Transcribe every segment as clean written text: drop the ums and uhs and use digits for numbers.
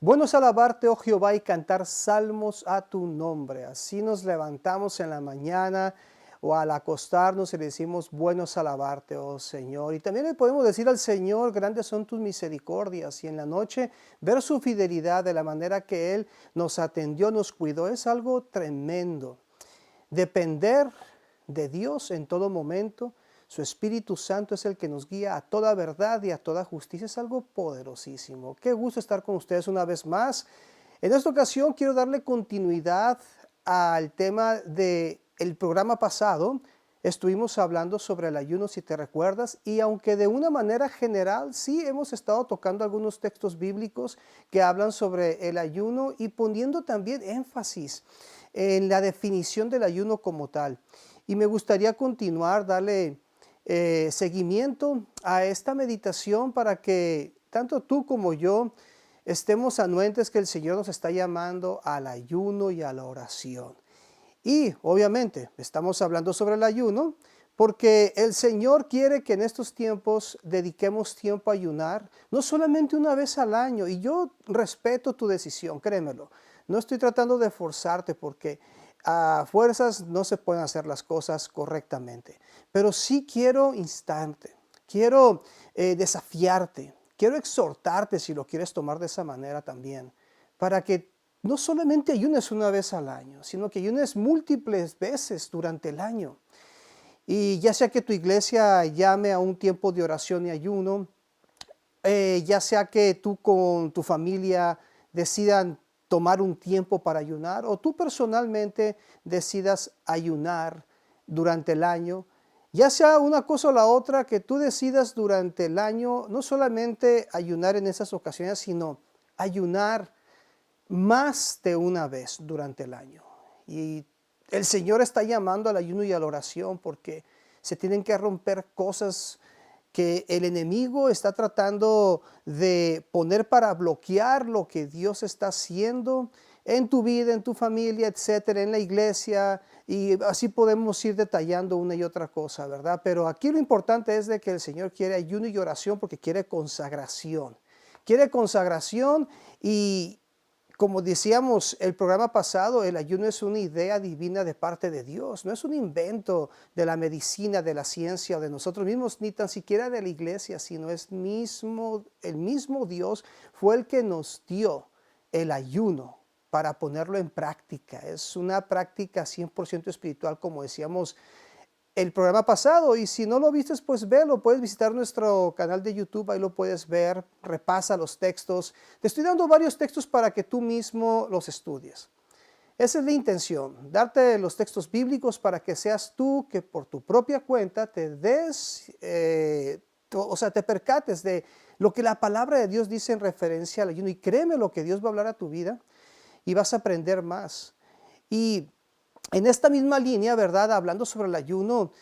Bueno es alabarte, oh Jehová, y cantar salmos a tu nombre. Así nos levantamos en la mañana o al acostarnos y le decimos, bueno es alabarte, oh Señor. Y también le podemos decir al Señor, grandes son tus misericordias. Y en la noche ver su fidelidad de la manera que Él nos atendió, nos cuidó, es algo tremendo. Depender de Dios en todo momento. Su Espíritu Santo es el que nos guía a toda verdad y a toda justicia. Es algo poderosísimo. Qué gusto estar con ustedes una vez más. En esta ocasión quiero darle continuidad al tema del programa pasado. Estuvimos hablando sobre el ayuno, si te recuerdas, y aunque de una manera general sí hemos estado tocando algunos textos bíblicos que hablan sobre el ayuno y poniendo también énfasis en la definición del ayuno como tal. Y me gustaría continuar, darle seguimiento a esta meditación para que tanto tú como yo estemos anuentes que el Señor nos está llamando al ayuno y a la oración. Y obviamente estamos hablando sobre el ayuno porque el Señor quiere que en estos tiempos dediquemos tiempo a ayunar, no solamente una vez al año. Y yo respeto tu decisión, créemelo. No estoy tratando de forzarte porque a fuerzas no se pueden hacer las cosas correctamente. Pero sí quiero instarte, quiero desafiarte, quiero exhortarte si lo quieres tomar de esa manera también, para que no solamente ayunes una vez al año, sino que ayunes múltiples veces durante el año. Y ya sea que tu iglesia llame a un tiempo de oración y ayuno, ya sea que tú con tu familia decidan tomar un tiempo para ayunar, o tú personalmente decidas ayunar durante el año, ya sea una cosa o la otra, que tú decidas durante el año no solamente ayunar en esas ocasiones, sino ayunar más de una vez durante el año. Y el Señor está llamando al ayuno y a la oración porque se tienen que romper cosas que el enemigo está tratando de poner para bloquear lo que Dios está haciendo en tu vida, en tu familia, etcétera, en la iglesia, y así podemos ir detallando una y otra cosa, ¿verdad? Pero aquí lo importante es de que el Señor quiere ayuno y oración porque quiere consagración. Quiere consagración y, como decíamos el programa pasado, el ayuno es una idea divina de parte de Dios. No es un invento de la medicina, de la ciencia o de nosotros mismos, ni tan siquiera de la iglesia, sino el mismo Dios fue el que nos dio el ayuno para ponerlo en práctica. Es una práctica 100% espiritual, como decíamos el programa pasado, y si no lo viste, pues velo, puedes visitar nuestro canal de YouTube, ahí lo puedes ver, repasa los textos. Te estoy dando varios textos para que tú mismo los estudies. Esa es la intención, darte los textos bíblicos para que seas tú que por tu propia cuenta te te percates de lo que la palabra de Dios dice en referencia al ayuno, y créeme lo que Dios va a hablar a tu vida y vas a aprender más. Y en esta misma línea, ¿verdad? Hablando sobre el ayuno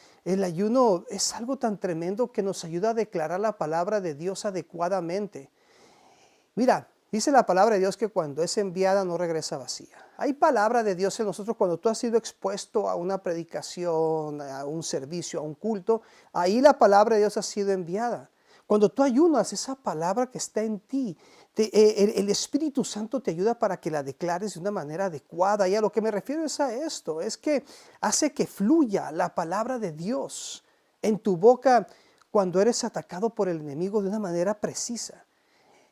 es algo tan tremendo que nos ayuda a declarar la palabra de Dios adecuadamente. Mira, dice la palabra de Dios que cuando es enviada no regresa vacía. Hay palabra de Dios en nosotros cuando tú has sido expuesto a una predicación, a un servicio, a un culto. Ahí la palabra de Dios ha sido enviada. Cuando tú ayunas, esa palabra que está en ti, el Espíritu Santo te ayuda para que la declares de una manera adecuada. Y a lo que me refiero es a esto, es que hace que fluya la palabra de Dios en tu boca cuando eres atacado por el enemigo de una manera precisa.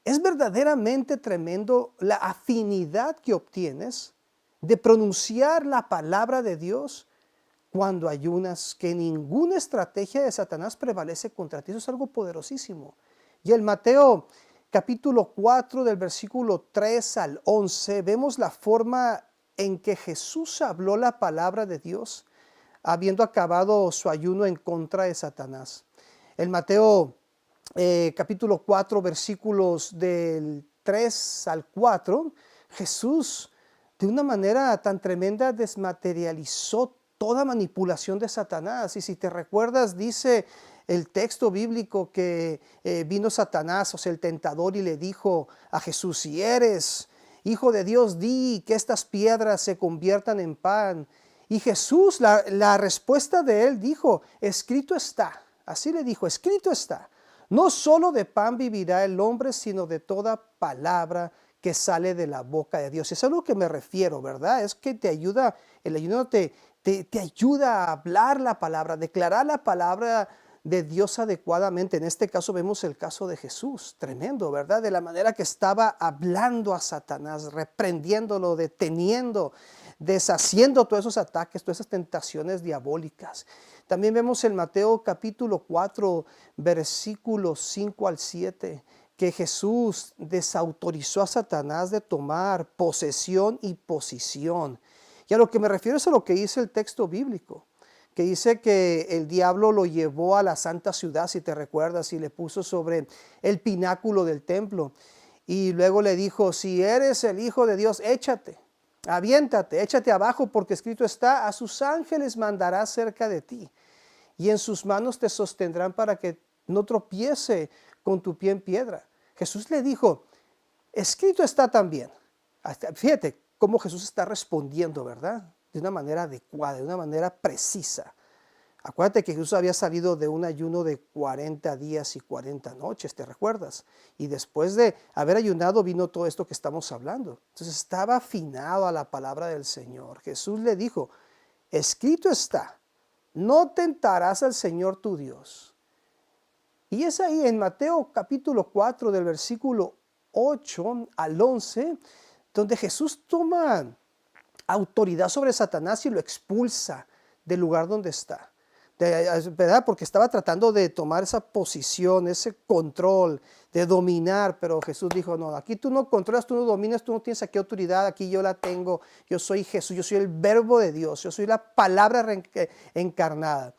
Es verdaderamente tremendo la afinidad que obtienes de pronunciar la palabra de Dios cuando ayunas, que ninguna estrategia de Satanás prevalece contra ti. Eso es algo poderosísimo. Y en Mateo capítulo 4 del versículo 3 al 11 vemos la forma en que Jesús habló la palabra de Dios habiendo acabado su ayuno en contra de Satanás. En Mateo capítulo 4 versículos del 3 al 4, Jesús de una manera tan tremenda desmaterializó toda manipulación de Satanás. Y si te recuerdas, dice el texto bíblico que vino Satanás, o sea, el tentador, y le dijo a Jesús: si eres hijo de Dios, di que estas piedras se conviertan en pan. Y Jesús, la respuesta de él dijo: escrito está. Así le dijo: escrito está. No solo de pan vivirá el hombre, sino de toda palabra que sale de la boca de Dios. Es a lo que me refiero, ¿verdad? Es que te ayuda, el ayuno te ayuda a hablar la palabra, declarar la palabra de Dios adecuadamente. En este caso vemos el caso de Jesús, tremendo, ¿verdad? De la manera que estaba hablando a Satanás, reprendiéndolo, deteniendo, deshaciendo todos esos ataques, todas esas tentaciones diabólicas. También vemos en Mateo capítulo 4, versículos 5 al 7, que Jesús desautorizó a Satanás de tomar posesión y posición. Y a lo que me refiero es a lo que dice el texto bíblico, que dice que el diablo lo llevó a la santa ciudad, si te recuerdas, y le puso sobre el pináculo del templo. Y luego le dijo, si eres el Hijo de Dios, échate, aviéntate, échate abajo, porque escrito está, a sus ángeles mandará cerca de ti, y en sus manos te sostendrán para que no tropiece con tu pie en piedra. Jesús le dijo, escrito está también. Fíjate cómo Jesús está respondiendo, ¿verdad? De una manera adecuada, de una manera precisa. Acuérdate que Jesús había salido de un ayuno de 40 días y 40 noches, ¿te recuerdas? Y después de haber ayunado vino todo esto que estamos hablando. Entonces estaba afinado a la palabra del Señor. Jesús le dijo, escrito está, no tentarás al Señor tu Dios. Y es ahí en Mateo capítulo 4 del versículo 8 al 11, donde Jesús toma autoridad sobre Satanás y lo expulsa del lugar donde está. ¿Verdad? Porque estaba tratando de tomar esa posición, ese control, de dominar, pero Jesús dijo, no, aquí tú no controlas, tú no dominas, tú no tienes aquí autoridad, aquí yo la tengo, yo soy Jesús, yo soy el verbo de Dios, yo soy la palabra encarnada.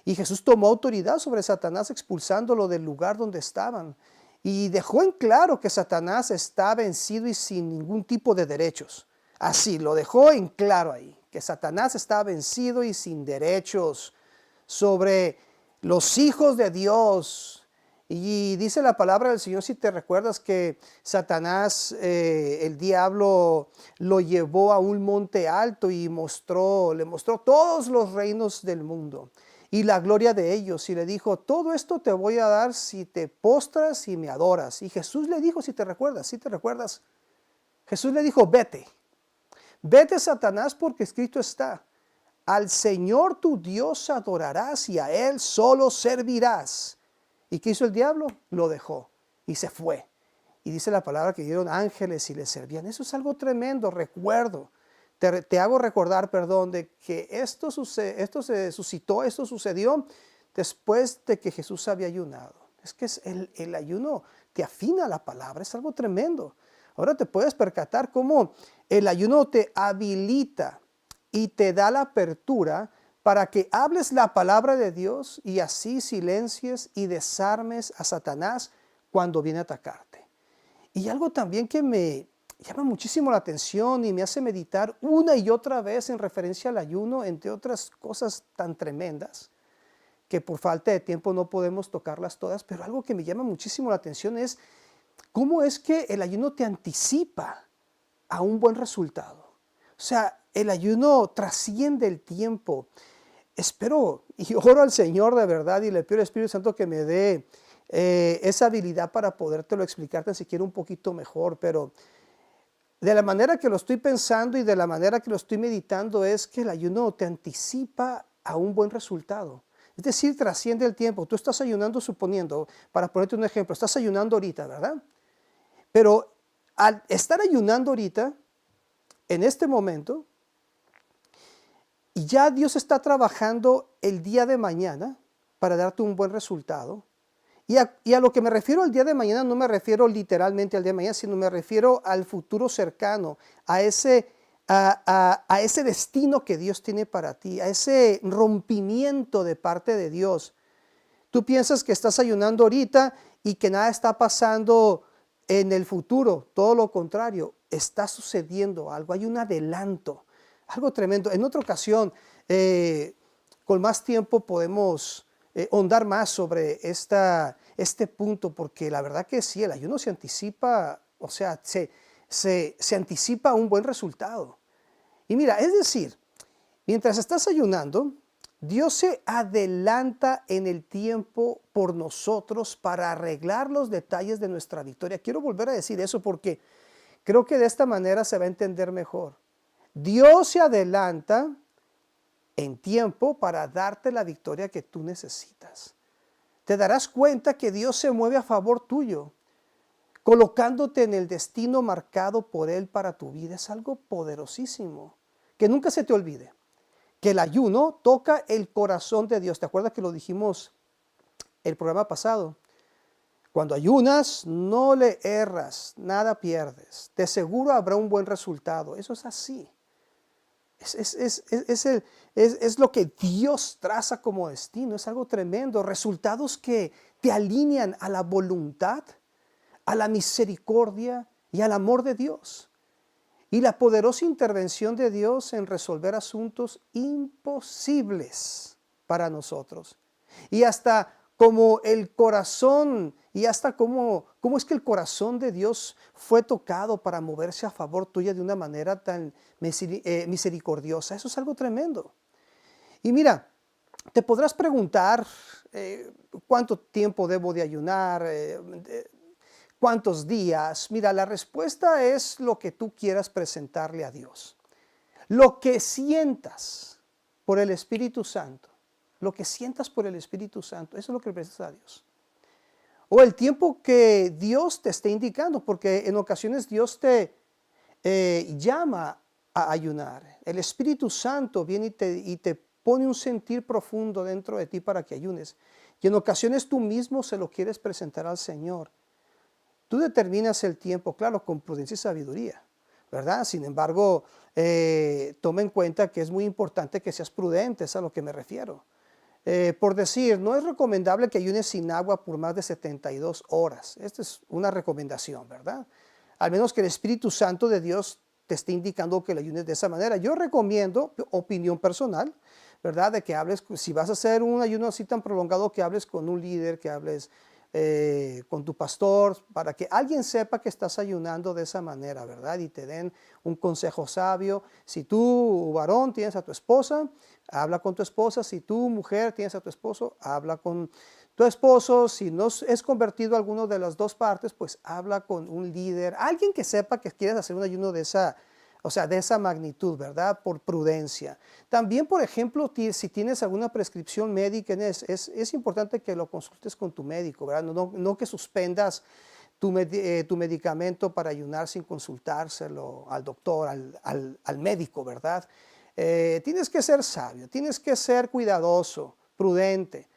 Y Jesús tomó autoridad sobre Satanás expulsándolo del lugar donde estaban. Y dejó en claro que Satanás está vencido y sin ningún tipo de derechos. Así, lo dejó en claro ahí, que Satanás está vencido y sin derechos sobre los hijos de Dios. Y dice la palabra del Señor, si te recuerdas, que Satanás, el diablo, lo llevó a un monte alto y le mostró todos los reinos del mundo y la gloria de ellos, y le dijo, todo esto te voy a dar si te postras y me adoras. Y Jesús le dijo, si te recuerdas, Jesús le dijo, vete, Satanás, porque escrito está, al Señor tu Dios adorarás y a Él solo servirás. ¿Y qué hizo el diablo? Lo dejó y se fue. Y dice la palabra que dieron ángeles y le servían. Eso es algo tremendo, recuerdo. Te hago recordar, perdón, de que esto sucedió después de que Jesús había ayunado. Es que el ayuno te afina la palabra, es algo tremendo. Ahora te puedes percatar cómo el ayuno te habilita y te da la apertura para que hables la palabra de Dios y así silencies y desarmes a Satanás cuando viene a atacarte. Y algo también que me llama muchísimo la atención y me hace meditar una y otra vez en referencia al ayuno, entre otras cosas tan tremendas, que por falta de tiempo no podemos tocarlas todas, pero algo que me llama muchísimo la atención es cómo es que el ayuno te anticipa a un buen resultado. O sea, el ayuno trasciende el tiempo. Espero y oro al Señor de verdad y le pido al Espíritu Santo que me dé esa habilidad para podértelo explicar tan siquiera un poquito mejor, pero de la manera que lo estoy pensando y de la manera que lo estoy meditando es que el ayuno te anticipa a un buen resultado. Es decir, trasciende el tiempo. Tú estás ayunando, suponiendo, para ponerte un ejemplo, estás ayunando ahorita, ¿verdad? Pero al estar ayunando ahorita, en este momento, y ya Dios está trabajando el día de mañana para darte un buen resultado. Y a lo que me refiero al día de mañana, no me refiero literalmente al día de mañana, sino me refiero al futuro cercano, a ese destino que Dios tiene para ti, a ese rompimiento de parte de Dios. Tú piensas que estás ayunando ahorita y que nada está pasando en el futuro, todo lo contrario, está sucediendo algo, hay un adelanto, algo tremendo. En otra ocasión, con más tiempo podemos ahondar más sobre este punto, porque la verdad que sí, el ayuno se anticipa, o sea, se anticipa a un buen resultado. Y mira, es decir, mientras estás ayunando, Dios se adelanta en el tiempo por nosotros para arreglar los detalles de nuestra victoria. Quiero volver a decir eso porque Creo que de esta manera se va a entender mejor. Dios se adelanta en tiempo para darte la victoria que tú necesitas. Te darás cuenta que Dios se mueve a favor tuyo, colocándote en el destino marcado por Él para tu vida. Es algo poderosísimo. Que nunca se te olvide que el ayuno toca el corazón de Dios. ¿Te acuerdas que lo dijimos el programa pasado? Cuando ayunas, no le erras, nada pierdes. De seguro habrá un buen resultado. Eso es así. Es lo que Dios traza como destino. Es algo tremendo. Resultados que te alinean a la voluntad, a la misericordia y al amor de Dios. Y la poderosa intervención de Dios en resolver asuntos imposibles para nosotros. Y hasta como el corazón, y hasta cómo es que el corazón de Dios fue tocado para moverse a favor tuya de una manera tan misericordiosa. Eso es algo tremendo. Y mira, te podrás preguntar cuánto tiempo debo de ayunar, cuántos días. Mira, la respuesta es lo que tú quieras presentarle a Dios. Lo que sientas por el Espíritu Santo. Lo que sientas por el Espíritu Santo, eso es lo que le presentas a Dios. O el tiempo que Dios te esté indicando, porque en ocasiones Dios te llama a ayunar. El Espíritu Santo viene y te pone un sentir profundo dentro de ti para que ayunes. Y en ocasiones tú mismo se lo quieres presentar al Señor. Tú determinas el tiempo, claro, con prudencia y sabiduría, ¿verdad? Sin embargo, toma en cuenta que es muy importante que seas prudente, es a lo que me refiero. Por decir, no es recomendable que ayunes sin agua por más de 72 horas. Esta es una recomendación, ¿verdad? Al menos que el Espíritu Santo de Dios te esté indicando que le ayunes de esa manera. Yo recomiendo, opinión personal, ¿verdad? De que hables, si vas a hacer un ayuno así tan prolongado, que hables con un líder, que hables con tu pastor, para que alguien sepa que estás ayunando de esa manera, ¿verdad? Y te den un consejo sabio. Si tú, varón, tienes a tu esposa, habla con tu esposa. Si tú, mujer, tienes a tu esposo, habla con tu esposo. Si no es convertido a alguno de las dos partes, pues habla con un líder, alguien que sepa que quieres hacer un ayuno de esa, o sea, de esa magnitud, ¿verdad? Por prudencia. También, por ejemplo, si tienes alguna prescripción médica, es importante que lo consultes con tu médico, ¿verdad? No que suspendas tu medicamento para ayunar sin consultárselo al doctor, al médico, ¿verdad? Tienes que ser sabio, tienes que ser cuidadoso, prudente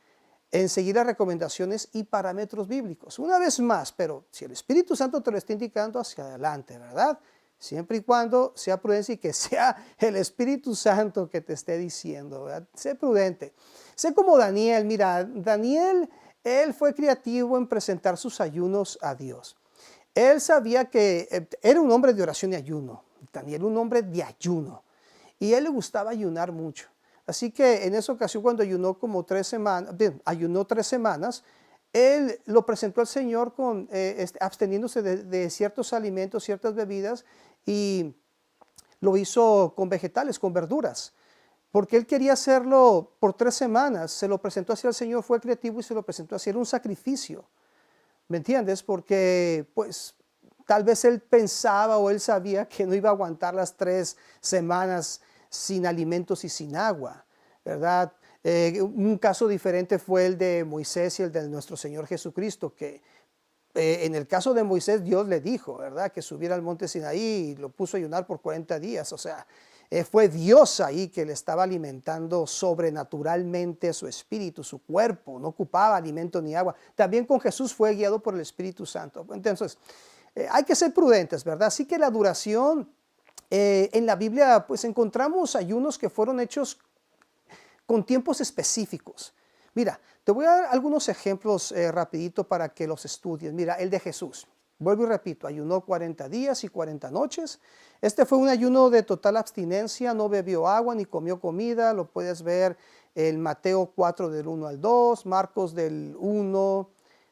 en seguir las recomendaciones y parámetros bíblicos. Una vez más, pero si el Espíritu Santo te lo está indicando, hacia adelante, ¿verdad? Siempre y cuando sea prudencia y que sea el Espíritu Santo que te esté diciendo, ¿verdad? Sé prudente. Sé como Daniel. Mira, Daniel, él fue creativo en presentar sus ayunos a Dios. Él sabía que era un hombre de oración y ayuno. Daniel, un hombre de ayuno. Y a él le gustaba ayunar mucho. Así que en esa ocasión, cuando ayunó como 3 semanas, ayunó 3 semanas, él lo presentó al Señor absteniéndose de ciertos alimentos, ciertas bebidas, y lo hizo con vegetales, con verduras, porque él quería hacerlo por 3 semanas. Se lo presentó hacia el Señor, fue creativo y se lo presentó hacia un sacrificio. ¿Me entiendes? Porque pues tal vez él pensaba o él sabía que no iba a aguantar las 3 semanas sin alimentos y sin agua, ¿verdad? Un caso diferente fue el de Moisés y el de nuestro Señor Jesucristo, que en el caso de Moisés Dios le dijo, ¿verdad? Que subiera al monte Sinaí y lo puso a ayunar por 40 días. O sea, fue Dios ahí que le estaba alimentando sobrenaturalmente su espíritu, su cuerpo. No ocupaba alimento ni agua. También con Jesús fue guiado por el Espíritu Santo. Entonces, hay que ser prudentes, ¿verdad? Así que la duración, en la Biblia pues encontramos ayunos que fueron hechos con tiempos específicos. Mira, te voy a dar algunos ejemplos rapidito para que los estudies. Mira, el de Jesús. Vuelvo y repito, ayunó 40 días y 40 noches. Este fue un ayuno de total abstinencia, no bebió agua ni comió comida. Lo puedes ver en Mateo 4 del 1 al 2,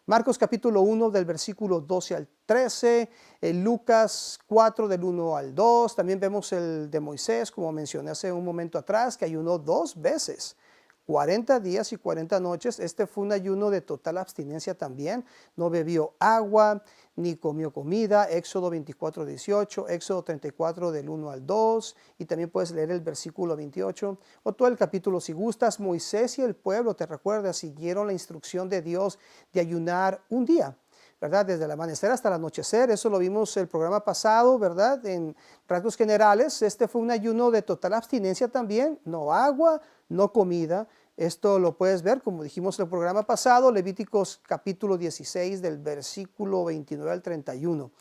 Marcos capítulo 1 del versículo 12 al 13, Lucas 4 del 1 al 2. También vemos el de Moisés, como mencioné hace un momento atrás, que ayunó 2 veces, 40 días y 40 noches. Este fue un ayuno de total abstinencia también. No bebió agua ni comió comida. Éxodo 24, 18, Éxodo 34 del 1 al 2. Y también puedes leer el versículo 28 o todo el capítulo si gustas. Moisés y el pueblo, te recuerdas, siguieron la instrucción de Dios de ayunar un día, ¿verdad? Desde el amanecer hasta el anochecer. Eso lo vimos el programa pasado, ¿verdad? En rasgos generales, este fue un ayuno de total abstinencia también. No agua, no comida. Esto lo puedes ver, como dijimos en el programa pasado, Levíticos capítulo 16 del versículo 29 al 31.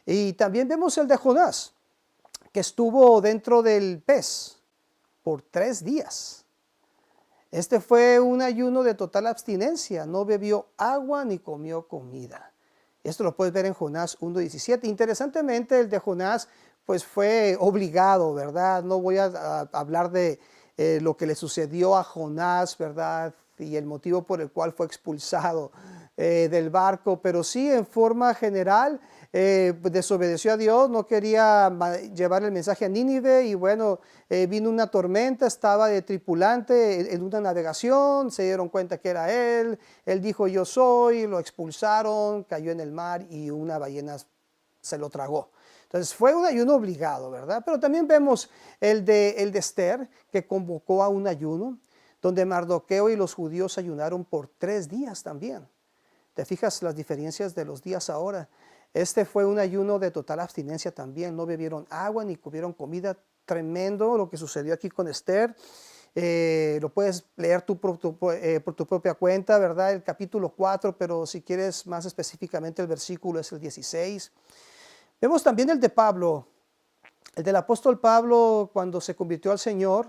Y también vemos el de Jonás, que estuvo dentro del pez por 3 días. Este fue un ayuno de total abstinencia. No bebió agua ni comió comida. Esto lo puedes ver en Jonás 1:17. Interesantemente, el de Jonás pues fue obligado, ¿verdad? No voy a hablar de lo que le sucedió a Jonás, ¿verdad? Y el motivo por el cual fue expulsado del barco, pero sí en forma general desobedeció a Dios, no quería llevar el mensaje a Nínive y bueno, vino una tormenta, estaba de tripulante en una navegación, se dieron cuenta que era él dijo yo soy, lo expulsaron, cayó en el mar y una ballena se lo tragó. Entonces fue un ayuno obligado, ¿verdad? Pero también vemos el de Esther, que convocó a un ayuno, donde Mardoqueo y los judíos ayunaron por 3 días también. ¿Te fijas las diferencias de los días ahora? Este fue un ayuno de total abstinencia también. No bebieron agua ni comieron comida. Tremendo lo que sucedió aquí con Esther. Lo puedes leer tú por tu propia cuenta, ¿verdad? El capítulo 4, pero si quieres más específicamente el versículo es el 16. Vemos también el de Pablo, el del apóstol Pablo cuando se convirtió al Señor,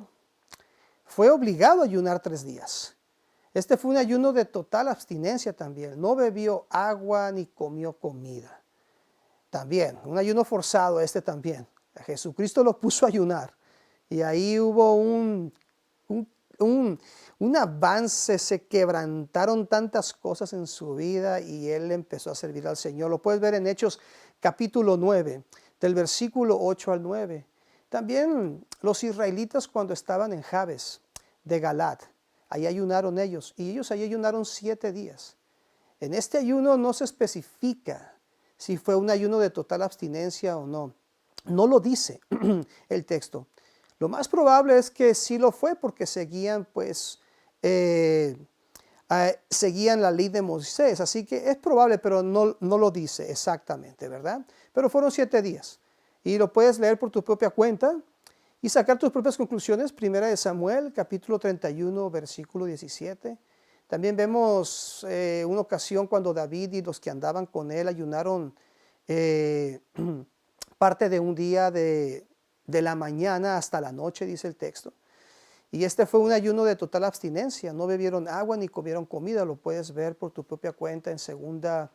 fue obligado a ayunar 3 días. Este fue un ayuno de total abstinencia también. No bebió agua ni comió comida. También, un ayuno forzado este también. Jesucristo lo puso a ayunar. Y ahí hubo un avance, se quebrantaron tantas cosas en su vida y él empezó a servir al Señor. Lo puedes ver en Hechos capítulo 9, del versículo 8 al 9. También los israelitas cuando estaban en Jabes de Galat, ahí ayunaron ellos y ellos ahí ayunaron 7 días. En este ayuno no se especifica si fue un ayuno de total abstinencia o no. No lo dice el texto. Lo más probable es que sí lo fue porque seguían seguían la ley de Moisés. Así que es probable, pero no lo dice exactamente, ¿verdad? Pero fueron 7 días. Y lo puedes leer por tu propia cuenta y sacar tus propias conclusiones. Primera de Samuel, capítulo 31, versículo 17. También vemos una ocasión cuando David y los que andaban con él ayunaron parte de un día de la mañana hasta la noche, dice el texto. Y este fue un ayuno de total abstinencia. No bebieron agua ni comieron comida. Lo puedes ver por tu propia cuenta en segunda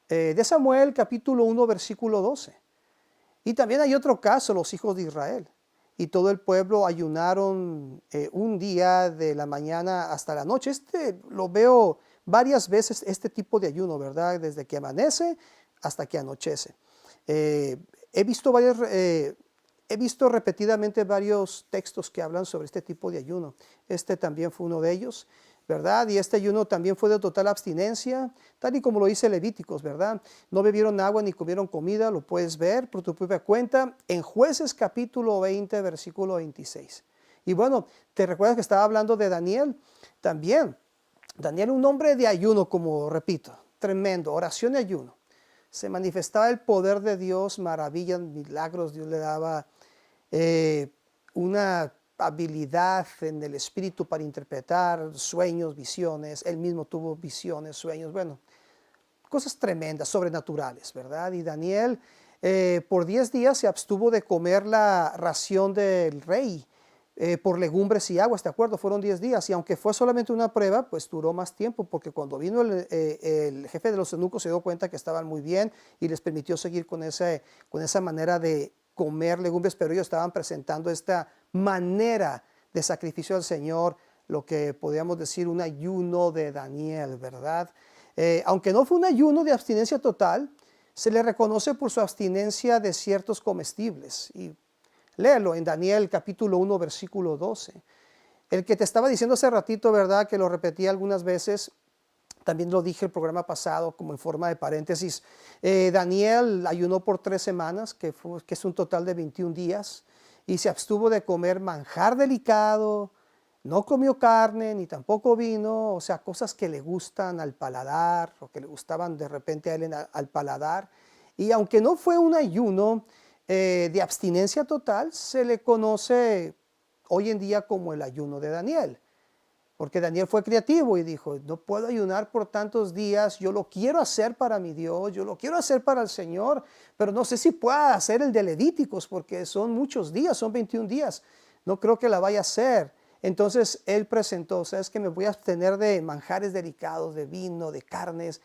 de Samuel, capítulo 1, versículo 12. Y también hay otro caso, los hijos de Israel. Y todo el pueblo ayunaron un día de la mañana hasta la noche. Lo veo varias veces, este tipo de ayuno, ¿verdad? Desde que amanece hasta que anochece. He visto repetidamente varios textos que hablan sobre este tipo de ayuno. Este también fue uno de ellos, ¿verdad? Y este ayuno también fue de total abstinencia, tal y como lo dice Levíticos, ¿verdad? No bebieron agua ni comieron comida, lo puedes ver por tu propia cuenta en Jueces capítulo 20, versículo 26. Y bueno, ¿te recuerdas que estaba hablando de Daniel? También, Daniel un hombre de ayuno, como repito, tremendo, oración y ayuno. Se manifestaba el poder de Dios, maravillas, milagros, Dios le daba una habilidad en el espíritu para interpretar sueños, visiones. Él mismo tuvo visiones, sueños, bueno, cosas tremendas, sobrenaturales, ¿verdad? Y Daniel por 10 días se abstuvo de comer la ración del rey por legumbres y aguas, ¿de acuerdo? Fueron 10 días y aunque fue solamente una prueba, pues duró más tiempo porque cuando vino el jefe de los eunucos se dio cuenta que estaban muy bien y les permitió seguir con esa manera de comer legumbres, pero ellos estaban presentando esta manera de sacrificio al Señor, lo que podríamos decir un ayuno de Daniel, ¿verdad? Aunque no fue un ayuno de abstinencia total, se le reconoce por su abstinencia de ciertos comestibles. Y léelo en Daniel capítulo 1, versículo 12. El que te estaba diciendo hace ratito, ¿verdad? Que lo repetí algunas veces, también lo dije el programa pasado como en forma de paréntesis. Daniel ayunó por 3 semanas, que es un total de 21 días, y se abstuvo de comer manjar delicado, no comió carne, ni tampoco vino, o sea, cosas que le gustan al paladar, o que le gustaban de repente a él al paladar. Y aunque no fue un ayuno de abstinencia total, se le conoce hoy en día como el ayuno de Daniel. Porque Daniel fue creativo y dijo, no puedo ayunar por tantos días, yo lo quiero hacer para mi Dios, yo lo quiero hacer para el Señor, pero no sé si pueda hacer el de Levíticos, porque son muchos días, son 21 días, no creo que la vaya a hacer. Entonces él presentó, sabes que me voy a abstener de manjares delicados, de vino, de carnes,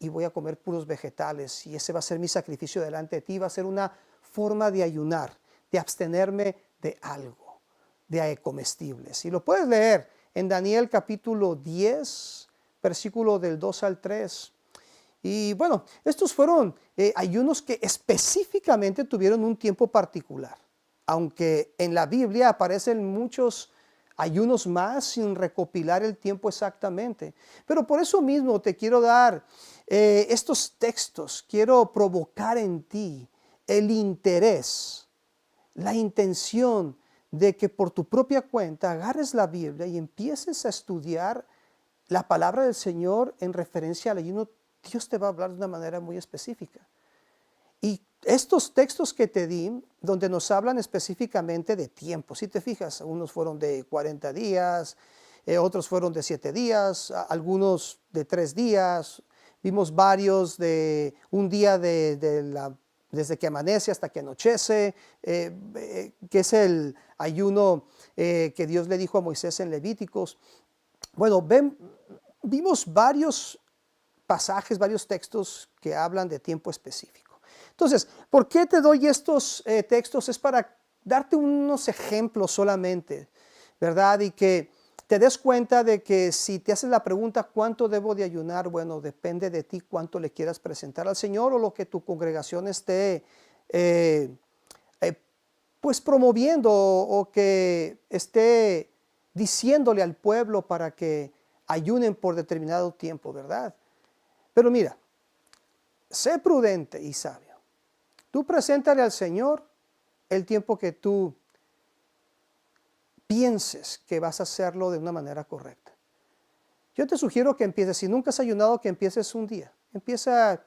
y voy a comer puros vegetales, y ese va a ser mi sacrificio delante de ti, va a ser una forma de ayunar, de abstenerme de algo, de comestibles. Y lo puedes leer en Daniel capítulo 10, versículo del 2 al 3. Y bueno, estos fueron ayunos que específicamente tuvieron un tiempo particular. Aunque en la Biblia aparecen muchos ayunos más sin recopilar el tiempo exactamente. Pero por eso mismo te quiero dar estos textos, quiero provocar en ti el interés, la intención de que por tu propia cuenta agarres la Biblia y empieces a estudiar la palabra del Señor en referencia al ayuno. Dios te va a hablar de una manera muy específica. Y estos textos que te di, donde nos hablan específicamente de tiempo, si te fijas, unos fueron de 40 días, otros fueron de 7 días, algunos de 3 días, vimos varios de un día desde que amanece hasta que anochece, que es el ayuno que Dios le dijo a Moisés en Levíticos. Bueno, vimos varios pasajes, varios textos que hablan de tiempo específico. Entonces, ¿por qué te doy estos textos? Es para darte unos ejemplos solamente, ¿verdad? Y que te des cuenta de que si te haces la pregunta, ¿cuánto debo de ayunar? Bueno, depende de ti cuánto le quieras presentar al Señor o lo que tu congregación esté pues promoviendo o que esté diciéndole al pueblo para que ayunen por determinado tiempo, ¿verdad? Pero mira, sé prudente y sabio. Tú preséntale al Señor el tiempo que tú pienses que vas a hacerlo de una manera correcta. Yo te sugiero que empieces, si nunca has ayunado, que empieces un día. Empieza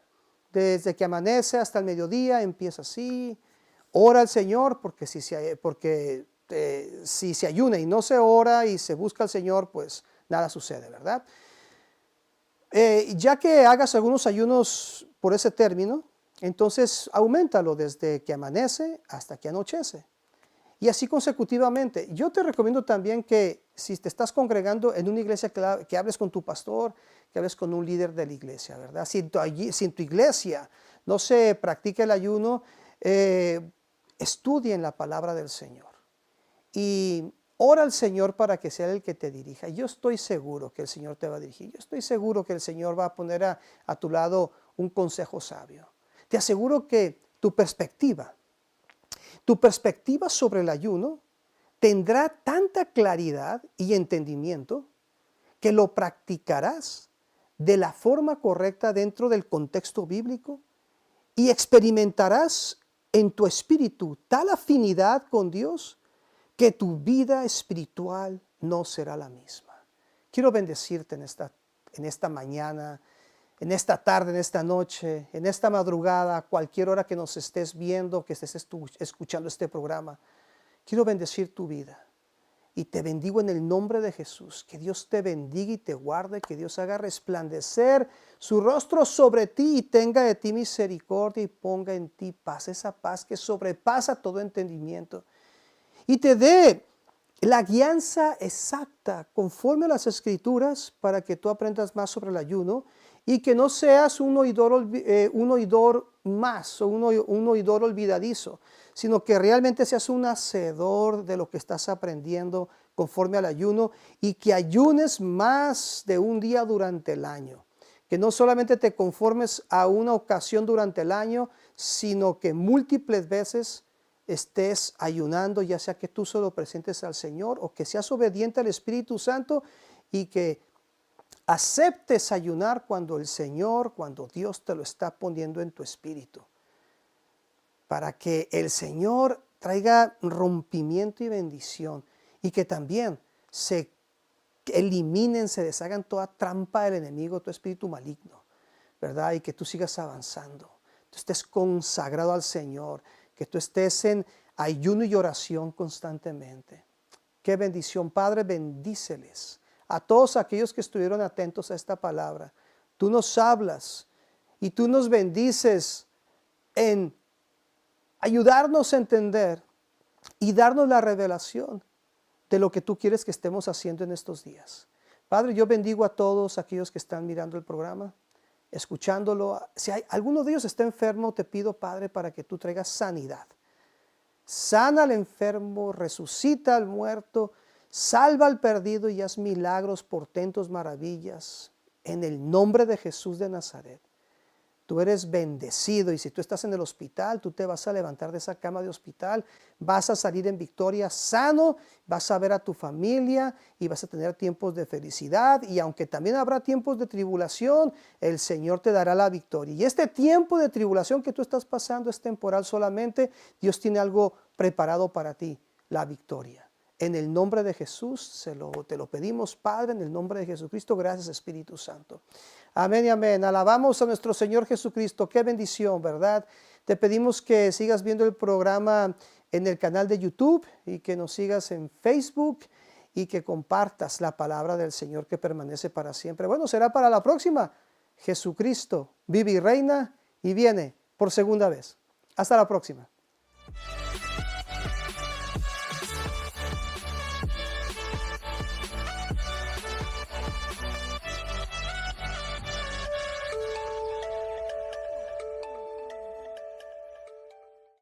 desde que amanece hasta el mediodía, empieza así. Ora al Señor, porque si se ayuna y no se ora y se busca al Señor, pues nada sucede, ¿verdad? Ya que hagas algunos ayunos por ese término, entonces auméntalo desde que amanece hasta que anochece. Y así consecutivamente. Yo te recomiendo también que si te estás congregando en una iglesia, que hables con tu pastor, que hables con un líder de la iglesia, ¿verdad? Si en tu iglesia no se practica el ayuno, estudien la palabra del Señor. Y ora al Señor para que sea el que te dirija. Yo estoy seguro que el Señor te va a dirigir. Yo estoy seguro que el Señor va a poner a tu lado un consejo sabio. Te aseguro que tu perspectiva sobre el ayuno tendrá tanta claridad y entendimiento que lo practicarás de la forma correcta dentro del contexto bíblico y experimentarás en tu espíritu tal afinidad con Dios que tu vida espiritual no será la misma. Quiero bendecirte en esta mañana, en esta tarde, en esta noche, en esta madrugada, a cualquier hora que nos estés viendo, que estés escuchando este programa. Quiero bendecir tu vida y te bendigo en el nombre de Jesús. Que Dios te bendiga y te guarde, que Dios haga resplandecer su rostro sobre ti y tenga de ti misericordia y ponga en ti paz, esa paz que sobrepasa todo entendimiento. Y te dé la guianza exacta conforme a las Escrituras para que tú aprendas más sobre el ayuno y que no seas un oidor más o un oidor olvidadizo, sino que realmente seas un hacedor de lo que estás aprendiendo conforme al ayuno y que ayunes más de un día durante el año. Que no solamente te conformes a una ocasión durante el año, sino que múltiples veces estés ayunando, ya sea que tú solo presentes al Señor o que seas obediente al Espíritu Santo y que aceptes ayunar cuando el Señor, cuando Dios te lo está poniendo en tu espíritu, para que el Señor traiga rompimiento y bendición y que también se eliminen, se deshagan toda trampa del enemigo, tu espíritu maligno, ¿verdad? Y que tú sigas avanzando, tú estés consagrado al Señor, que tú estés en ayuno y oración constantemente. Qué bendición, Padre, bendíceles a todos aquellos que estuvieron atentos a esta palabra. Tú nos hablas y tú nos bendices en ayudarnos a entender y darnos la revelación de lo que tú quieres que estemos haciendo en estos días. Padre, yo bendigo a todos aquellos que están mirando el programa, escuchándolo. Si hay alguno de ellos está enfermo, te pido, Padre, para que tú traigas sanidad. Sana al enfermo, resucita al muerto, salva al perdido y haz milagros, portentos, maravillas. En el nombre de Jesús de Nazaret. Tú eres bendecido y si tú estás en el hospital, tú te vas a levantar de esa cama de hospital, vas a salir en victoria sano, vas a ver a tu familia y vas a tener tiempos de felicidad y aunque también habrá tiempos de tribulación, el Señor te dará la victoria. Y este tiempo de tribulación que tú estás pasando es temporal solamente, Dios tiene algo preparado para ti, la victoria. En el nombre de Jesús te lo pedimos, Padre, en el nombre de Jesucristo. Gracias, Espíritu Santo. Amén y amén. Alabamos a nuestro Señor Jesucristo. Qué bendición, ¿verdad? Te pedimos que sigas viendo el programa en el canal de YouTube y que nos sigas en Facebook y que compartas la palabra del Señor que permanece para siempre. Bueno, será para la próxima. Jesucristo vive y reina y viene por segunda vez. Hasta la próxima.